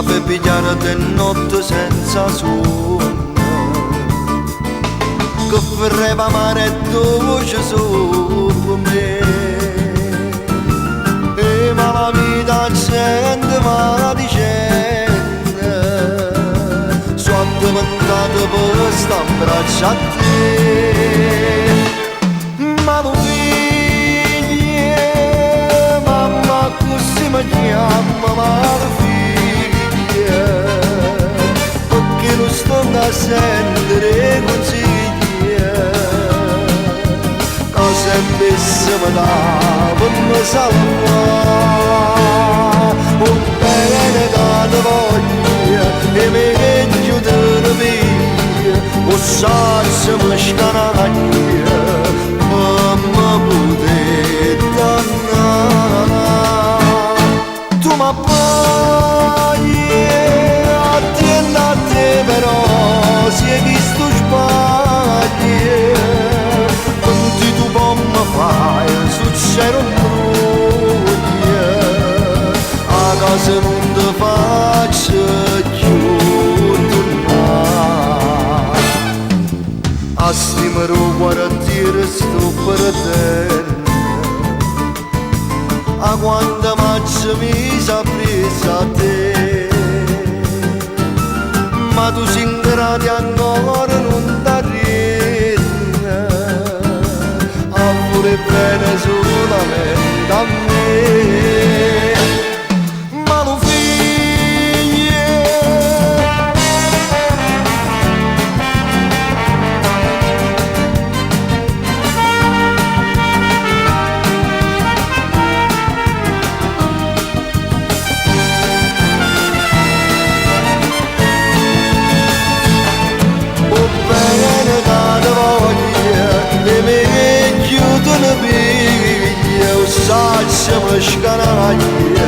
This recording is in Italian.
per pigliare di notte senza sonno, che vorreva amare e voce sopra me. E ma la vita accende maledicente, sono addormentato per sta abbraccio a te. Ma tu figlia, mamma così mi chiama, ma tu figlia, perché non sto a sentire consigli, cosa invece mi dà per mi salvare, un bene che ti voglia e mi chiude via, o sai se mi scanaglia, ma potete dannare. Tu mi paghi, attieni a te però, si è visto sbagli, quanti tu puoi mi fai, succede un bruglia, a casa non ti faccio più tornare. A stimare un quartiere sto perdendo, a quanta macchia mi sa presa a te, ma tu sei ingrati ancora non t'arrivi, a pure bene solamente a me. Ma tu Saçımı şkanayı